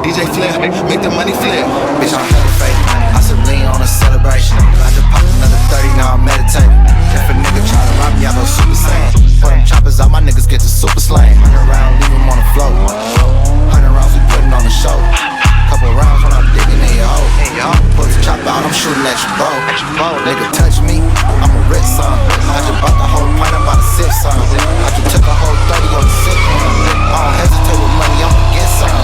DJ flip, make the money flip. Bitch, I'm hella fake. I said lean on a celebration. I just popped another 30, now I'm meditating. If a nigga try to rob me, I go super saiyan. Put them choppers out, my niggas get to super slaying. 100 rounds, leave them on the floor. 100 rounds, we putting on the show. Couple rounds when I'm digging in your hole. Put the chop out, I'm shooting at your bow. Nigga touch me, I'm a rich son. I just bought the whole pint, I'm about to sip some. I just took a whole 30 on the sick one. I don't hesitate with money, I'ma get some.